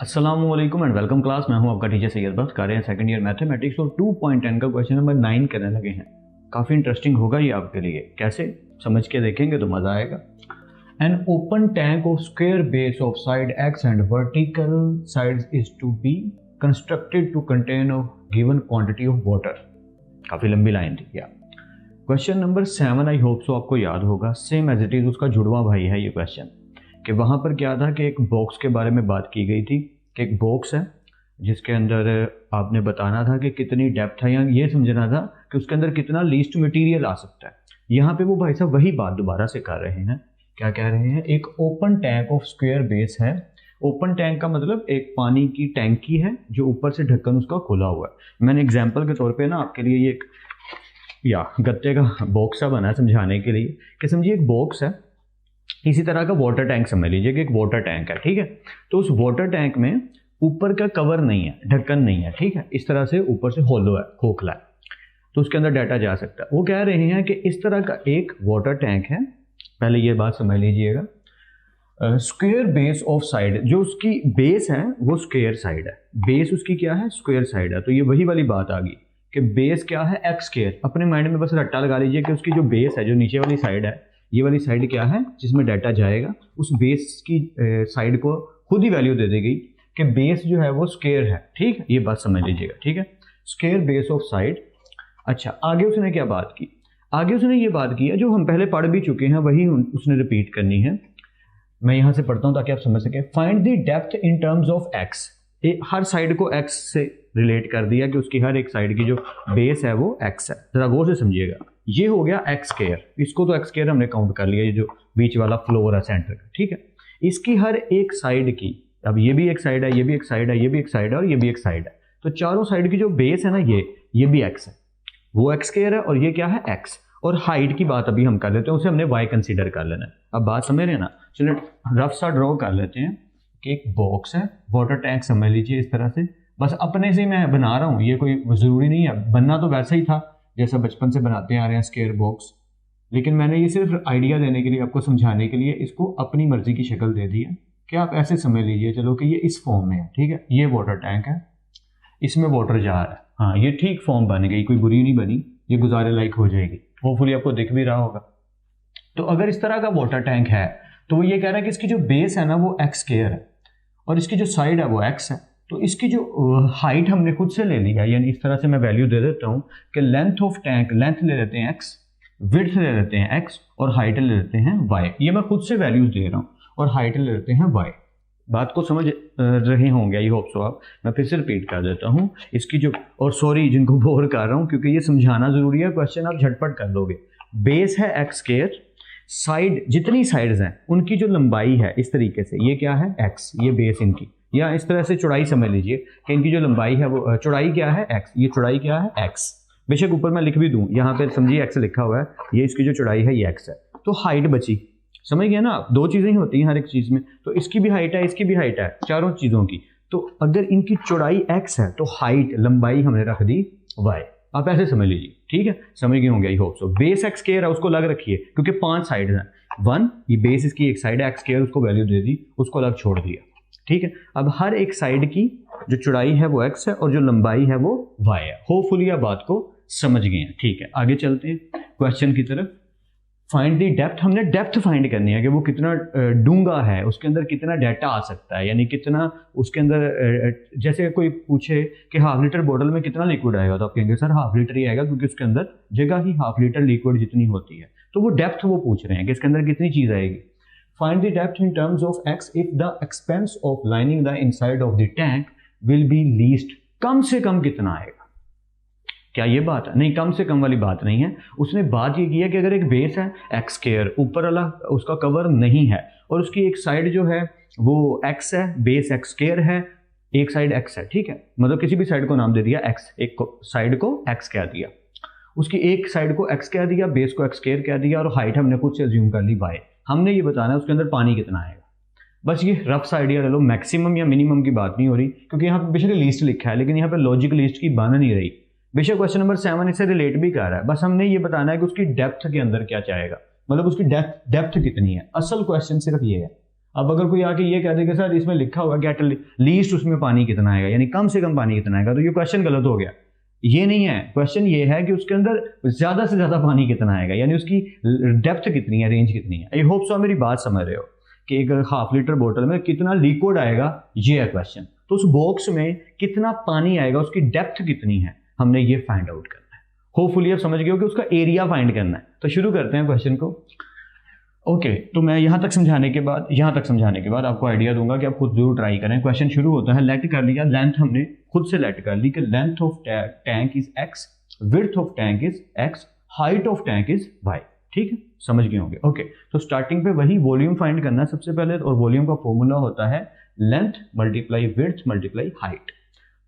अस्सलामुअलैकुम and welcome class. मैं हूं आपका टीचर सैयद बख्श। कर रहे हैं सेकंड ईयर मैथमेटिक्स और 2.10 का क्वेश्चन नंबर 9 करने लगे हैं। काफ़ी इंटरेस्टिंग होगा ये आपके लिए, कैसे समझ के देखेंगे तो मज़ा आएगा। An open tank of square base of side x and vertical sides is to be constructed to contain of given quantity of water. काफ़ी लंबी लाइन थी क्या। Question number 7 I hope so आपको याद होगा, सेम एज इट इज़ उसका जुड़वा भाई है ये क्वेश्चन। कि वहाँ पर क्या था कि एक बॉक्स के बारे में बात की गई थी कि एक बॉक्स है जिसके अंदर आपने बताना था कि कितनी डेप्थ है, या ये समझना था कि उसके अंदर कितना लीस्ट मटेरियल आ सकता है। यहाँ पे वो भाई साहब वही बात दोबारा से कर रहे हैं। क्या कह रहे हैं? एक open tank of square base है। ओपन टैंक का मतलब एक पानी की टैंकी है जो ऊपर से ढक्कन उसका खुला हुआ है। मैंने एग्जाम्पल के तौर पर ना आपके लिए ये एक गत्ते का बॉक्स सा बना समझाने के लिए कि समझिए एक बॉक्स है, इसी तरह का वाटर टैंक समझ लीजिए कि एक वाटर टैंक है, ठीक है। तो उस वाटर टैंक में ऊपर का कवर नहीं है, ढक्कन नहीं है, ठीक है। इस तरह से ऊपर से होलो है, खोखला है, तो उसके अंदर डाटा जा सकता है। वो कह रहे हैं कि इस तरह का एक वाटर टैंक है। पहले ये बात समझ लीजिएगा, स्क्वायर बेस ऑफ साइड, जो उसकी बेस है वो स्क्वायर साइड है। बेस उसकी क्या है? स्क्वायर साइड है। तो ये वही वाली बात आ गई कि बेस क्या है? X square. अपने माइंड में बस रट्टा लगा लीजिए कि उसकी जो बेस है, जो नीचे वाली साइड है, ये वाली साइड क्या है जिसमें डाटा जाएगा, उस बेस की साइड को खुद ही वैल्यू दे दी गई कि बेस जो है वो स्क्वायर है, ठीक है। ये बात समझ लीजिएगा, ठीक है। Square base of side. अच्छा, आगे उसने क्या बात की? आगे उसने ये बात की है जो हम पहले पढ़ भी चुके हैं, वही उसने रिपीट करनी है। मैं यहां से पढ़ता हूं ताकि आप समझ सकें। Find the depth in terms of x. Her side को एक्स से रिलेट कर दिया कि उसकी हर एक साइड की जो बेस है वो एक्स है। जरा गौर से समझिएगा, ये हो गया एक्स स्क्वायर। इसको तो एक्स स्क्वायर हमने काउंट कर लिया, ये जो बीच वाला फ्लोर है सेंटर का, ठीक है। इसकी हर एक साइड की, अब ये भी एक साइड है, ये भी एक साइड है, ये भी एक साइड है और ये भी एक साइड है, तो चारों साइड की जो बेस है ना, ये भी एक्स है, वो एक्स स्क्वायर है और ये क्या है? एक्स। और हाइट की बात अभी हम कर लेते हैं, उसे हमने वाई कंसीडर कर लेना है। अब बात समझ रहे हैं ना। चलो रफ सा ड्रॉ कर लेते हैं कि एक बॉक्स है, वाटर टैंक समझ लीजिए इस तरह से। बस अपने से मैं बना रहा हूँ, ये कोई ज़रूरी नहीं है, बनना तो वैसा ही था जैसा बचपन से बनाते आ रहे हैं स्क्वायर बॉक्स, लेकिन मैंने ये सिर्फ आइडिया देने के लिए, आपको समझाने के लिए इसको अपनी मर्जी की शक्ल दे दी है कि आप ऐसे समझ लीजिए चलो कि ये इस फॉर्म में है, ठीक है। ये वाटर टैंक है, इसमें वाटर जा रहा है। हाँ, ये ठीक फॉर्म बन गई, कोई बुरी नहीं बनी, ये गुजारे लायक हो जाएगी। होपफुली आपको दिख भी रहा होगा। तो अगर इस तरह का वाटर टैंक है तो वो ये कह रहा है कि इसकी जो बेस है ना वो एक्स स्क्वायर है और इसकी जो साइड है वो एक्स है। तो इसकी जो हाइट हमने खुद से ले लिया, यानी इस तरह से मैं वैल्यू दे देता हूँ कि लेंथ ऑफ टैंक, लेंथ ले लेते हैं एक्स, विड्थ ले लेते हैं एक्स और हाइट ले लेते हैं वाई। ये मैं खुद से वैल्यूज दे रहा हूँ और हाइट ले लेते हैं वाई। बात को समझ रहे होंगे आई होप सो आप। मैं फिर से रिपीट कर देता हूँ इसकी जो, और सॉरी जिनको बोर कर रहा हूँ क्योंकि ये समझाना जरूरी है, क्वेश्चन आप झटपट कर दोगे। बेस है एक्स स्क्वायर, साइड जितनी साइड्स हैं उनकी जो लंबाई है इस तरीके से, ये क्या है? एक्स, ये बेस इनकी, या इस तरह से चौड़ाई समझ लीजिए कि इनकी जो लंबाई है वो, चौड़ाई क्या है? एक्स, ये चौड़ाई क्या है? एक्स। बेशक ऊपर मैं लिख भी दूं, यहाँ पे समझिए एक्स लिखा हुआ है, ये इसकी जो चौड़ाई है ये एक्स है। तो हाइट बची, समझ गए ना आप। दो चीजें ही होती हैं हर एक चीज में, तो इसकी भी हाइट है, इसकी भी हाइट है, चारों चीजों की। तो अगर इनकी चौड़ाई एक्स है तो हाइट, लंबाई हमने रख दी वाई। आप ऐसे समझ लीजिए, ठीक है। समझ गए होंगे आई होप सो। बेस एक्स स्क्वायर है, उसको अलग रखिए क्योंकि 5 साइड हैं। 1 ये बेस इसकी एक साइड है एक्स स्क्वायर, उसको वैल्यू दे दी, उसको अलग छोड़ दिया, ठीक है। अब हर एक साइड की जो चौड़ाई है वो x है और जो लंबाई है वो y है। होपफुली आप बात को समझ गए हैं, ठीक है। आगे चलते हैं क्वेश्चन की तरफ। फाइंड द डेप्थ, हमने डेप्थ फाइंड करनी है कि वो कितना डूंगा है, उसके अंदर कितना डाटा आ सकता है, यानी कितना उसके अंदर। जैसे कोई पूछे कि हाफ लीटर बोतल में कितना लिक्विड आएगा, तो आप कहेंगे सर हाफ लीटर ही आएगा क्योंकि उसके अंदर जगह ही हाफ लीटर लिक्विड जितनी होती है। तो वो डेप्थ वो पूछ रहे हैं कि इसके अंदर कितनी चीज आएगी। Find the depth in terms of x if the expense of lining the inside of the tank will be least। कम से कम कितना आएगा? क्या ये बात है? नहीं, कम से कम वाली बात नहीं है। उसने बात ये की है कि अगर एक बेस है एक्स स्क्वायर, ऊपर वाला उसका कवर नहीं है और उसकी एक साइड जो है वो एक्स है, बेस एक्स स्क्वायर है, एक साइड एक्स है, ठीक है। मतलब किसी भी साइड को नाम दे दिया एक्स, एक साइड को एक्स कह दिया, उसकी एक साइड को एक्स कह दिया, बेस को एक्स स्क्वायर कह दिया और हाइट हमने खुद से अज्यूम कर ली वाई। हमने ये बताना है उसके अंदर पानी कितना आएगा। बस ये रफ सा आइडिया ले लो, मैक्सिमम या मिनिमम की बात नहीं हो रही क्योंकि यहाँ पे बेशक लिस्ट लिखा है लेकिन यहाँ पे लॉजिक लिस्ट की बन नहीं रही। बेशक क्वेश्चन नंबर 7 इससे रिलेट भी कर रहा है, बस हमने ये बताना है कि उसकी डेप्थ के अंदर क्या चाहेगा, मतलब उसकी डेप्थ कितनी है। असल क्वेश्चन सिर्फ ये है, अब अगर कोई आके ये कह दे कि सर इसमें लिखा हुआ कि एट लीस्ट उसमें पानी कितना आएगा, यानी कम से कम पानी कितना आएगा, तो ये क्वेश्चन गलत हो गया। ये नहीं है, क्वेश्चन ये है कि उसके अंदर ज्यादा से ज्यादा पानी कितना आएगा, यानी उसकी डेप्थ कितनी है, रेंज कितनी है। आई होप सो मेरी बात समझ रहे हो कि एक हाफ लीटर बोतल में कितना लिक्विड आएगा, ये है क्वेश्चन। तो उस बॉक्स में कितना पानी आएगा, उसकी डेप्थ कितनी है, हमने ये फाइंड आउट करना है। होपफुली आप समझ गए हो कि उसका एरिया फाइंड करना है। तो शुरू करते हैं क्वेश्चन को। ओके, तो मैं यहाँ तक समझाने के बाद आपको आइडिया दूंगा कि आप खुद जरूर ट्राई करें। क्वेश्चन शुरू होता है, लेट कर लिया, लेंथ हमने खुद से लेट कर ली कि length of tank is x, width of tank is x, height of tank is y। ठीक है, समझ गए होंगे। ओके, तो स्टार्टिंग पे वही वॉल्यूम फाइंड करना है सबसे पहले, और वॉल्यूम का फॉर्मूला होता है length multiply width multiply height.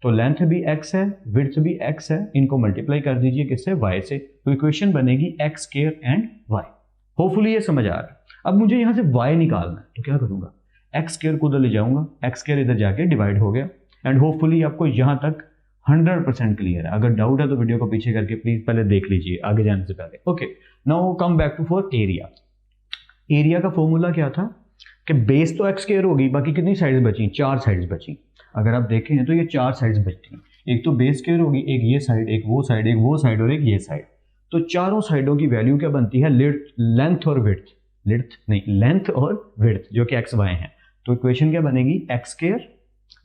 तो लेंथ भी x है, विड्थ भी x है, इनको मल्टीप्लाई कर दीजिए किससे, y से, तो इक्वेशन बनेगी x square and y। Hopefully ये समझ आ रहा है। अब मुझे यहां से y निकालना है, तो क्या करूंगा, x स्क्वायर को उधर ले जाऊंगा, x स्क्वायर इधर जाके डिवाइड हो गया। एंड होपफुली आपको यहां तक 100% क्लियर है। अगर डाउट है तो वीडियो को पीछे करके प्लीज पहले देख लीजिए आगे जाने से पहले। Okay, now come back to for area. Area का फॉर्मूला क्या था कि बेस तो x स्क्वायर होगी, बाकी कितनी साइड्स बची, 4 साइड्स बची। अगर आप देखें तो ये 4 साइड्स बचती हैं, एक तो बेस स्क्वायर होगी, एक ये साइड, एक वो साइड, एक वो साइड और एक ये साइड। तो चारों साइडों की वैल्यू क्या बनती है, लेंथ और विड्थ, लेंथ और विड्थ जो कि एक्स वाई है। तो इक्वेशन क्या बनेगी, एक्स स्क्वायर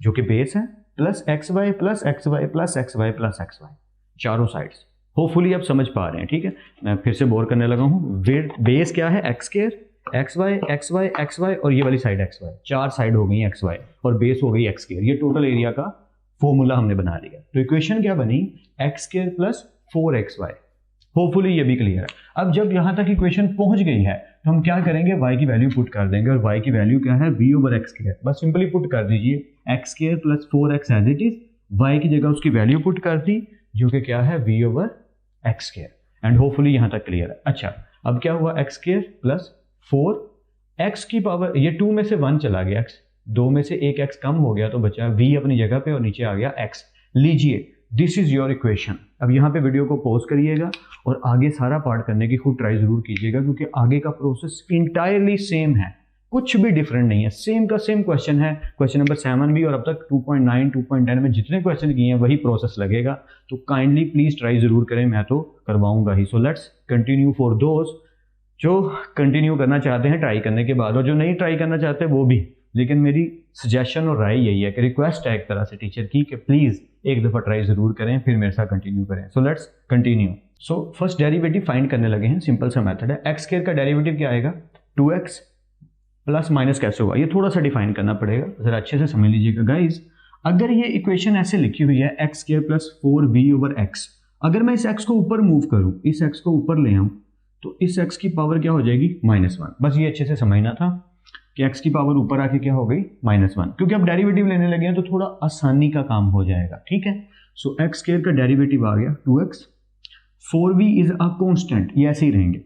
जो कि बेस है plus x y plus x y plus x y plus x y, चारों साइड्स। होपफुली आप समझ पा रहे हैं। ठीक है, मैं फिर से बोर करने लगा हूँ। बेस क्या है, x square, x y x y x y और ये वाली साइड एक्स वाई, 4 साइड हो गई एक्स वाई और बेस हो गई एक्स स्क्वायर। ये टोटल एरिया का फॉर्मूला हमने बना लिया। तो इक्वेशन क्या बनी, x square plus 4xy। Hopefully ये भी क्लियर है। अब जब यहां तक इक्वेशन पहुंच गई है तो हम क्या करेंगे, y की वैल्यू पुट कर देंगे, और y की वैल्यू क्या है, v ओवर एक्स स्क्वायर। बस सिंपली पुट कर दीजिए x square plus 4x as it is, y की जगह उसकी वैल्यू पुट कर दी जो कि क्या है, v over x square. And hopefully यहां तक क्लियर है। अच्छा, अब क्या हुआ, एक्स स्क्वायर प्लस 4x की पावर, ये 2 में से 1 चला गया, x 2 में से एक x कम हो गया तो बचा v अपनी जगह पे और नीचे आ गया x। लीजिए, दिस इज योर इक्वेशन। अब यहाँ पे वीडियो को पॉज करिएगा और आगे सारा पार्ट करने की खुद ट्राई जरूर कीजिएगा, क्योंकि आगे का प्रोसेस इंटायरली सेम है, कुछ भी डिफरेंट नहीं है, सेम का सेम क्वेश्चन है। क्वेश्चन नंबर 7 भी, और अब तक 2.9 2.10 में जितने क्वेश्चन किए हैं वही प्रोसेस लगेगा। तो काइंडली प्लीज ट्राई जरूर करें, मैं तो करवाऊंगा ही। So let's continue for those जो कंटिन्यू करना चाहते हैं ट्राई करने के बाद, और जो नहीं ट्राई करना चाहते वो भी। लेकिन मेरी सजेशन और राय यही है कि रिक्वेस्ट है एक तरह से टीचर की कि प्लीज एक दफा ट्राई जरूर करें, फिर मेरे साथ कंटिन्यू करें। सो let's continue. So first derivative find करने लगे हैं, सिंपल सा मेथड है। एक्स स्क्वायर का डेरिवेटिव क्या आएगा, 2x प्लस माइनस कैसे होगा, ये थोड़ा सा डिफाइन करना पड़ेगा, जरा अच्छे से समझ लीजिएगा गाइज। अगर ये इक्वेशन ऐसे लिखी हुई है x square plus 4v over x, अगर मैं इस x को ऊपर मूव करूं, इस x को ऊपर ले आऊं, तो इस x की पावर क्या हो जाएगी, -1। बस ये अच्छे से समझना था कि x की पावर ऊपर आके क्या हो गई, -1। क्योंकि अब डेरिवेटिव लेने लगे हैं तो थोड़ा आसानी का काम हो जाएगा। ठीक है, सो एक्स स्क्वायर का डेरिवेटिव आ गया 2x, 4v is a constant, ये ऐसे ही रहेंगे।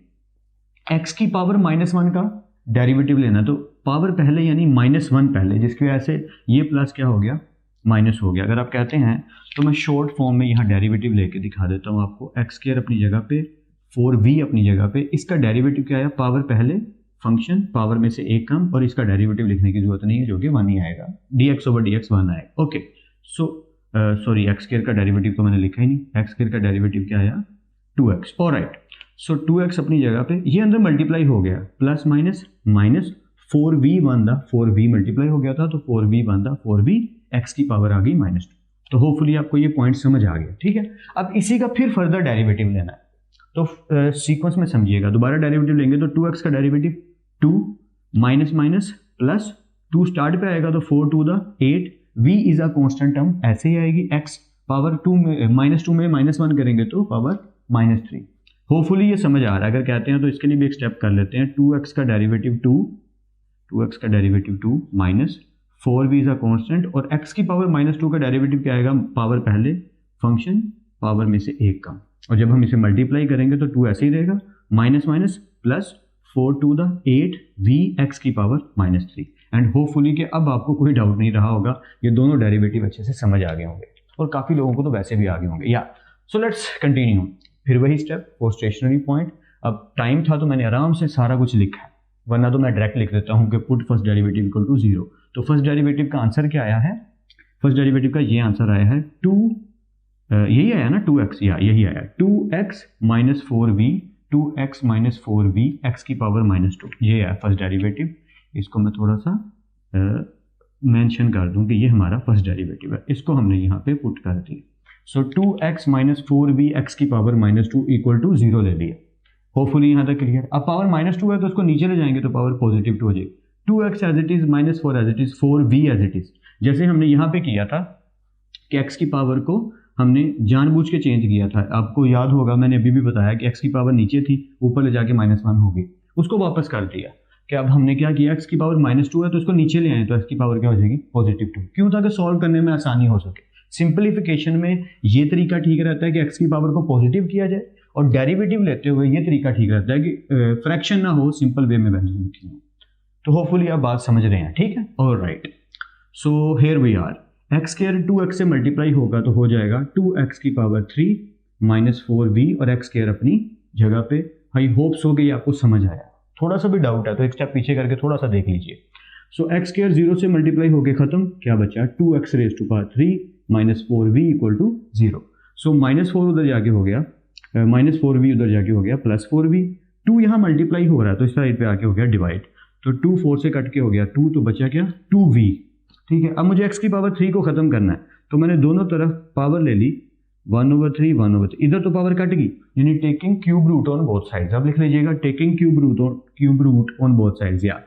x की पावर -1 का डेरिवेटिव लेना, तो पावर पहले यानी -1 पहले, जिसकी वजह से ये प्लस क्या हो गया, माइनस हो गया। अगर आप कहते हैं तो मैं शॉर्ट फॉर्म में यहाँ डेरिवेटिव लेके दिखा देता हूँ आपको। एक्स स्क्वायर अपनी जगह पे, 4v अपनी जगह पे, इसका डेरिवेटिव क्या आया, पावर पहले, फंक्शन पावर में से एक कम, और इसका डेरिवेटिव लिखने की जरूरत नहीं है जो कि 1 ही आएगा, dx ओवर dx 1 आएगा। Okay, so sorry, x square का डेरिवेटिव तो मैंने लिखा ही नहीं, एक्स स्क्वायर का डेरिवेटिव क्या आया, 2x। ऑलराइट, सो 2x अपनी जगह पे, ये अंदर मल्टीप्लाई हो गया, प्लस माइनस माइनस 4v बनता 4v मल्टीप्लाई हो गया था, तो 4v बनता 4v, x की पावर आ गई -2। तो होपफुली आपको ये पॉइंट समझ आ गया। ठीक है, अब इसी का फिर फर्दर डेरिवेटिव लेना है, तो सीक्वेंस में समझिएगा। दोबारा डेरिवेटिव लेंगे तो 2x का derivative 2 minus minus plus 2 start पे आएगा तो 4 to the 8, v is a constant term, ऐसे ही आएगी, x पावर 2 में -2 में -1 करेंगे तो पावर -3। होपफुली ये समझ आ रहा है। अगर कहते हैं तो इसके लिए भी एक स्टेप कर लेते हैं। 2x का derivative 2 minus 4v is a constant, और x की पावर -2 का डेरिवेटिव क्या आएगा, पावर पहले, फंक्शन पावर में से एक कम, और जब हम इसे मल्टीप्लाई करेंगे तो 2 ऐसे ही रहेगा, minus minus plus 4 to the 8 v x की पावर -3। एंड होपफुली कि अब आपको कोई डाउट नहीं रहा होगा, ये दोनों डेरिवेटिव अच्छे से समझ आ गए होंगे, और काफ़ी लोगों को तो वैसे भी आ गए होंगे। या सो लेट्स कंटिन्यू। फिर वही स्टेप फॉर स्टेशनरी पॉइंट। अब टाइम था तो मैंने आराम से सारा कुछ लिखा है, वरना तो मैं डायरेक्ट लिख देता हूँ कि put first derivative equal to 0। तो फर्स्ट डेरिवेटिव का आंसर क्या आया है, फर्स्ट डेरिवेटिव का ये आंसर आया है 2, यही आया ना 2x, या यही आया 2x minus 4v, 2x minus 4v x की पावर -2, ये है फर्स्ट डेरिवेटिव। इसको मैं थोड़ा सा मेंशन कर दूं कि ये हमारा फर्स्ट डेरिवेटिव है, इसको हमने यहाँ पे पुट कर दिया। सो 2x माइनस 4v x की पावर -2 इक्वल टू 0 ले लिया। होपफुली यहाँ तक क्लियर। अब पावर -2 है तो उसको नीचे ले जाएंगे तो पावर पॉजिटिव 2 हो जाएगी। 2x as it is minus 4 as it is 4v as it is, जैसे हमने यहाँ पे किया था कि x की पावर को हमने जानबूझ के चेंज किया था। आपको याद होगा मैंने अभी भी बताया कि x की पावर नीचे थी, ऊपर ले जाके -1 हो गई, उसको वापस कर दिया कि अब हमने क्या किया, x की पावर -2 है तो इसको नीचे ले आए तो x की पावर क्या हो जाएगी +2। क्यों, ताकि सॉल्व करने में आसानी हो सके। सिंपलीफिकेशन में ये तरीका ठीक रहता है कि x की पावर को पॉजिटिव किया जाए, और डेरिवेटिव लेते हुए ये तरीका ठीक रहता है कि फ्रैक्शन ना हो, सिंपल वे में वैल्यू लिखी हो। तो होपफुली आप बात समझ रहे हैं, ठीक है। Alright, so here we are, x square 2x से मल्टीप्लाई होगा तो हो जाएगा 2x की पावर 3 माइनस 4v और x स्क्वायर अपनी जगह पे। आई होप सो कि ये आपको समझ आया। थोड़ा सा भी डाउट है तो एक स्टेप पीछे करके थोड़ा सा देख लीजिए। सो एक्स स्क्वायर 0 से मल्टीप्लाई होके खत्म, क्या बचा 2x raise to power 3 minus 4v equal to 0। So -4 उधर जाके हो गया, -4v उधर जाके हो गया +4v। 2 यहाँ मल्टीप्लाई हो रहा है तो इस साइड पे आके हो गया डिवाइड, तो 2 4 से कट के हो गया 2, तो बचा क्या 2v, ठीक है। अब मुझे x की पावर 3 को खत्म करना है तो मैंने दोनों तरफ पावर ले ली 1/3 1/3, इधर तो पावर कट गई, यानी taking cube root on both sides. अब लिख लीजिएगा taking cube root on both sides, या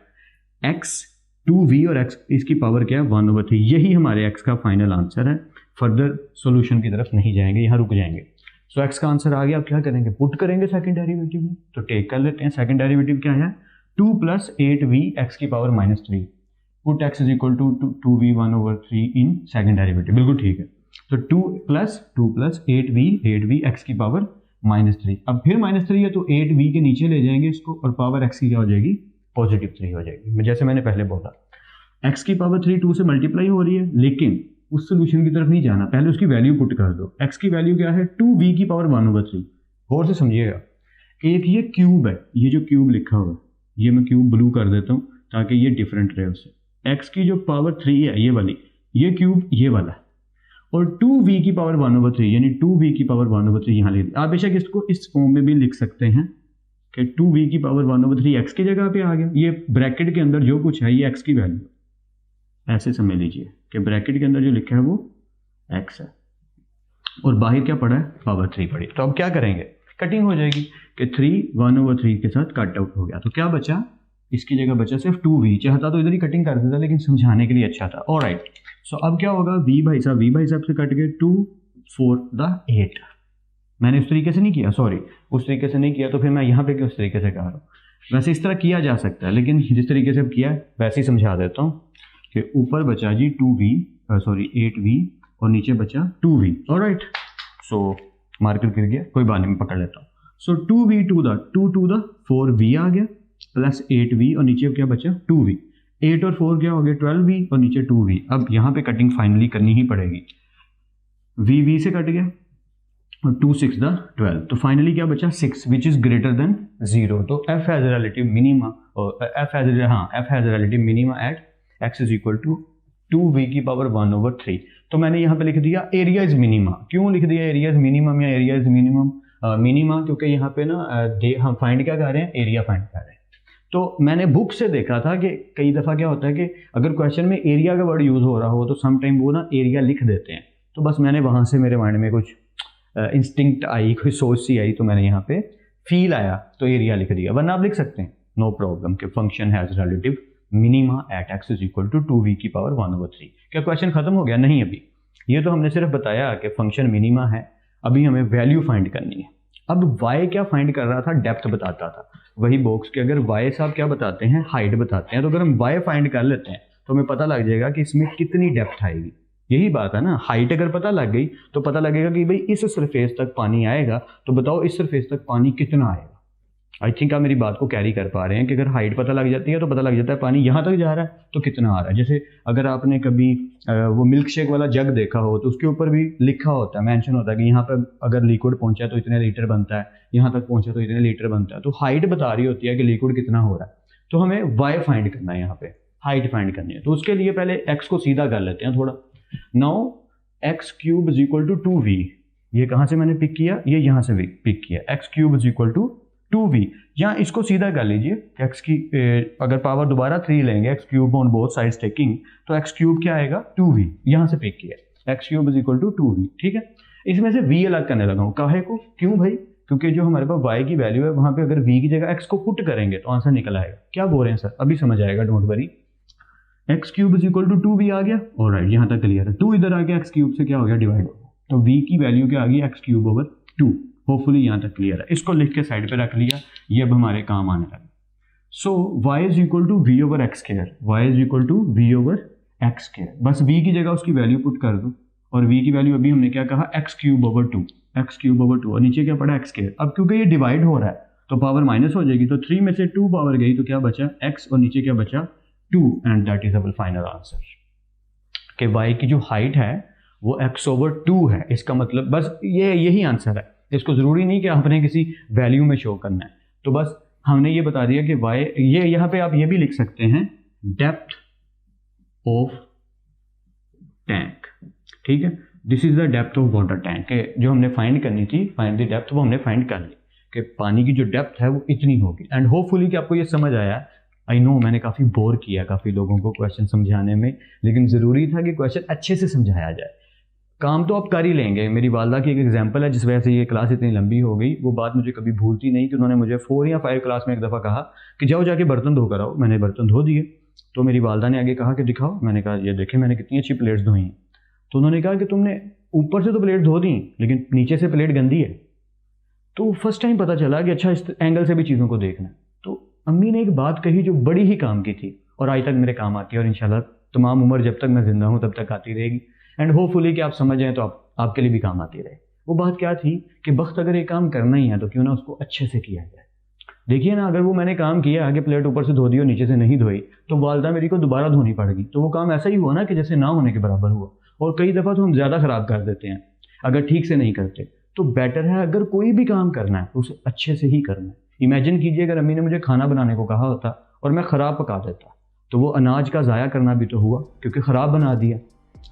x 2v और x इसकी पावर क्या है 1/3, यही हमारे x का फाइनल आंसर है। फर्दर सॉल्यूशन की तरफ नहीं जाएंगे, यहाँ रुक जाएंगे। सो x का आंसर आ गया। अब क्या करेंगे, पुट करेंगे सेकंड डेरिवेटिव में, तो टेक कर लेते हैं। सेकंड डेरिवेटिव क्या है 2 + 8v x की power -3, put x is equal to 2v 1/3 in second derivative, बिल्कुल ठीक है। तो 2 + 8v x की पावर -3। अब फिर -3 है तो 8v के नीचे ले जाएंगे इसको और पावर x की क्या हो जाएगी +3 हो जाएगी। जैसे मैंने पहले बोला x की पावर 3 2 से मल्टीप्लाई हो रही है, लेकिन उस सोल्यूशन की तरफ नहीं जाना, पहले उसकी वैल्यू पुट कर दो। x की वैल्यू क्या है 2v की पावर 1/3। गौर से समझिएगा, एक ये क्यूब है, ये जो क्यूब लिखा हुआ है ये मैं क्यूब ब्लू कर देता हूँ ताकि ये डिफरेंट रहे उससे। x की जो पावर 3 है ये वाली, ये क्यूब ये वाला है, और 2v की पावर 1/3 यानी 2v की पावर 1/3 यहाँ लिख। आप बेशक इसको इस फॉर्म में भी लिख सकते हैं कि 2v की पावर 1/3 x की जगह पे आ गया। ये ब्रैकेट के अंदर जो कुछ है ये x की वैल्यू, ऐसे समझ लीजिए कि ब्रैकेट के अंदर जो लिखा है वो x है और बाहर क्या पड़ा है पावर 3 पड़ी। तो अब क्या करेंगे, कटिंग हो जाएगी कि 3 1/3 के साथ कट आउट हो गया, तो क्या बचा, इसकी जगह बचा सिर्फ 2v। चाहता तो इधर ही कटिंग कर देता लेकिन समझाने के लिए अच्छा था। ऑलराइट, सो अब क्या होगा v भाई साहब से कट गए 2 4 8। मैंने उस तरीके से नहीं किया, सॉरी उस तरीके से नहीं किया, तो फिर मैं यहाँ पे क्यों उस तरीके से कह रहा हूँ। वैसे इस तरह किया जा सकता है लेकिन जिस तरीके से किया वैसे ही समझा देता हूँ कि ऊपर बचा जी 8v और नीचे बचा 2v। ऑलराइट, सो मार्कर गिर गया, कोई बात नहीं, मैं पकड़ लेता हूँ। सो 2v 2 4v आ गया प्लस 8v और नीचे क्या बचा 2v। 8 और 4 क्या हो गया 12v और नीचे 2v। अब यहाँ पे कटिंग फाइनली करनी ही पड़ेगी, v से कट गया और 2 6 12, तो फाइनली क्या बचा 6 विच इज ग्रेटर देन 0। तो f हैज रिलेटिव मिनिमा, और f has relative minima at x is equal to 2v की पावर 1/3। तो मैंने यहाँ पे लिख दिया एरिया इज मिनिमा। क्यों लिख दिया एरिया इज मिनिमम या एरिया इज मिनिमा, क्योंकि यहाँ पे ना हम फाइंड क्या कर रहे हैं, एरिया फाइंड कर रहे हैं। तो मैंने बुक से देखा था कि कई दफ़ा क्या होता है कि अगर क्वेश्चन में एरिया का वर्ड यूज़ हो रहा हो तो सम टाइम वो ना एरिया लिख देते हैं। तो बस मैंने वहाँ से मेरे माइंड में कुछ इंस्टिंक्ट आई, कोई सोच सी आई, तो मैंने यहाँ पे फील आया तो एरिया लिख दिया। वरना आप लिख सकते हैं नो प्रॉब्लम कि function has relative minima at x is equal to 2v की पावर 1/3। क्या क्वेश्चन खत्म हो गया? नहीं, अभी ये तो हमने सिर्फ बताया कि फंक्शन मिनिमा है, अभी हमें वैल्यू फाइंड करनी है। अब y क्या फाइंड कर रहा था, डेप्थ बताता था वही बॉक्स के। अगर y साहब क्या बताते हैं, हाइट बताते हैं, तो अगर हम y फाइंड कर लेते हैं तो हमें पता लग जाएगा कि इसमें कितनी डेप्थ आएगी। यही बात है ना, हाइट अगर पता लग गई तो पता लगेगा कि भाई इस सरफेस तक पानी आएगा, तो बताओ इस सरफेस तक पानी कितना आएगा। आई थिंक आप मेरी बात को कैरी कर पा रहे हैं कि अगर हाइट पता लग जाती है तो पता लग जाता है पानी यहाँ तक जा रहा है तो कितना आ रहा है। जैसे अगर आपने कभी वो मिल्क शेक वाला जग देखा हो तो उसके ऊपर भी लिखा होता है, मेंशन होता है कि यहाँ पर अगर लिक्विड पहुंचा तो इतने लीटर बनता है, यहाँ तक पहुंचा तो इतने लीटर बनता है। तो हाइट बता रही होती है कि लिक्विड कितना हो रहा है। तो हमें y फाइंड करना है, यहाँ पे हाइट फाइंड करनी है। तो उसके लिए पहले x को सीधा कर लेते हैं थोड़ा। Now x cube is equal to 2v, ये कहाँ से मैंने पिक किया, ये यहाँ से पिक किया, x cube is equal to 2v। यहाँ इसको सीधा कर लीजिए, x की अगर पावर दोबारा 3 लेंगे, x cube on both sides taking, तो x क्यूब क्या आएगा 2v, यहाँ से पिक किया, x cube is equal to 2v। ठीक है, इसमें से v अलग करने लगा हूँ, काहे को, क्यों भाई, क्योंकि जो हमारे पास y की वैल्यू है वहां पे अगर v की जगह x को पुट करेंगे तो आंसर निकल आएगा। क्या बोल रहे हैं सर, अभी समझ आएगा, don't worry. X cube is equal to 2v आ गया, ऑलराइट, यहाँ तक क्लियर है। 2 इधर आ गया, एक्स क्यूब से क्या हो गया, डिवाइड हो गया, तो v की वैल्यू क्या आ गई, एक्स क्यूब ओवर 2। होपफुली यहाँ तक क्लियर है, इसको लिख के साइड पे रख लिया, ये अब हमारे काम आने लगा। So y is equal to v over x square, y is equal to v over x square, बस v की जगह उसकी वैल्यू पुट कर दो, और v की वैल्यू अभी हमने क्या कहा, x cube over 2, x cube over 2, और नीचे क्या पड़ा, एक्स स्क्वायर। अब क्योंकि ये डिवाइड हो रहा है तो पावर माइनस हो जाएगी, तो 3 में से 2 पावर गई तो क्या बचा, x, और नीचे क्या बचा 2, and that is our final answer कि y की जो हाइट है वो x ओवर 2 है। इसका मतलब बस यही आंसर है, इसको जरूरी नहीं कि आपने किसी वैल्यू में शो करना है, तो बस हमने ये बता दिया कि y, ये यहाँ पे आप ये भी लिख सकते हैं, डेप्थ ऑफ टैंक। ठीक है, this is the depth of water tank, जो हमने फाइंड करनी थी, फाइंड द डेप्थ, वो हमने फाइंड कर ली कि पानी की जो डेप्थ है वो इतनी होगी। एंड होपफुली कि आपको ये समझ आया। आई नो मैंने काफ़ी बोर किया काफ़ी लोगों को क्वेश्चन समझाने में, लेकिन ज़रूरी था कि क्वेश्चन अच्छे से समझाया जाए। काम तो आप कर ही लेंगे, मेरी वालदा की एक एग्जांपल है जिस वजह से ये क्लास इतनी लंबी हो गई, वो बात मुझे कभी भूलती नहीं कि उन्होंने मुझे 4 या 5 क्लास में एक दफ़ा कहा कि जाओ जाके बर्तन धो कर आओ। मैंने बर्तन धो दिए, तो मेरी वालदा ने आगे कहा कि दिखाओ, मैंने कहा ये देखें मैंने कितनी अच्छी प्लेट्स धोई हैं। तो उन्होंने कहा कि तुमने ऊपर से तो प्लेट धो दी लेकिन नीचे से प्लेट गंदी है। तो फर्स्ट टाइम पता चला कि अच्छा इस एंगल से भी चीज़ों को देखना। तो अम्मी ने एक बात कही जो बड़ी ही काम की थी और आज तक मेरे काम आती है, और इंशाल्लाह तमाम उम्र जब तक मैं जिंदा हूँ तब तक आती रहेगी। एंड होपफुली कि आप समझ जाएं तो आपके लिए भी काम आती रहे। वो बात क्या थी कि वक्त अगर एक काम करना ही है तो क्यों ना उसको अच्छे से किया जाए। देखिए ना, अगर वो मैंने काम किया कि प्लेट ऊपर से धो दी और नीचे से नहीं धोई तो वालदा मेरी को दोबारा धोनी पड़ेगी, तो वो काम ऐसा ही हुआ ना कि जैसे ना होने के बराबर हुआ। और कई दफ़ा तो हम ज़्यादा ख़राब कर देते हैं अगर ठीक से नहीं करते। तो बेटर है अगर कोई भी काम करना है तो उसे अच्छे से ही करना है। इमेजिन कीजिए अगर अम्मी ने मुझे खाना बनाने को कहा होता और मैं ख़राब पका देता तो वो अनाज का ज़ाया करना भी तो हुआ, क्योंकि ख़राब बना दिया।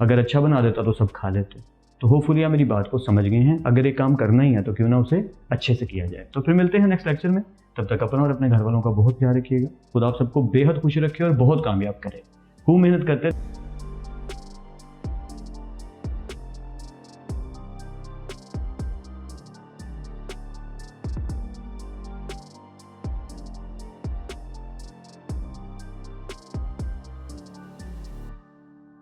अगर अच्छा बना देता तो सब खा लेते। तो होपफुली आप मेरी बात को समझ गए हैं। अगर एक काम करना ही है तो क्यों ना उसे अच्छे से किया जाए। तो फिर मिलते हैं नेक्स्ट लेक्चर में, तब तक अपना और अपने घर वालों का बहुत ख्याल रखिएगा। खुदा आप सबको बेहद खुश रखे और बहुत कामयाब करे। खूब मेहनत करते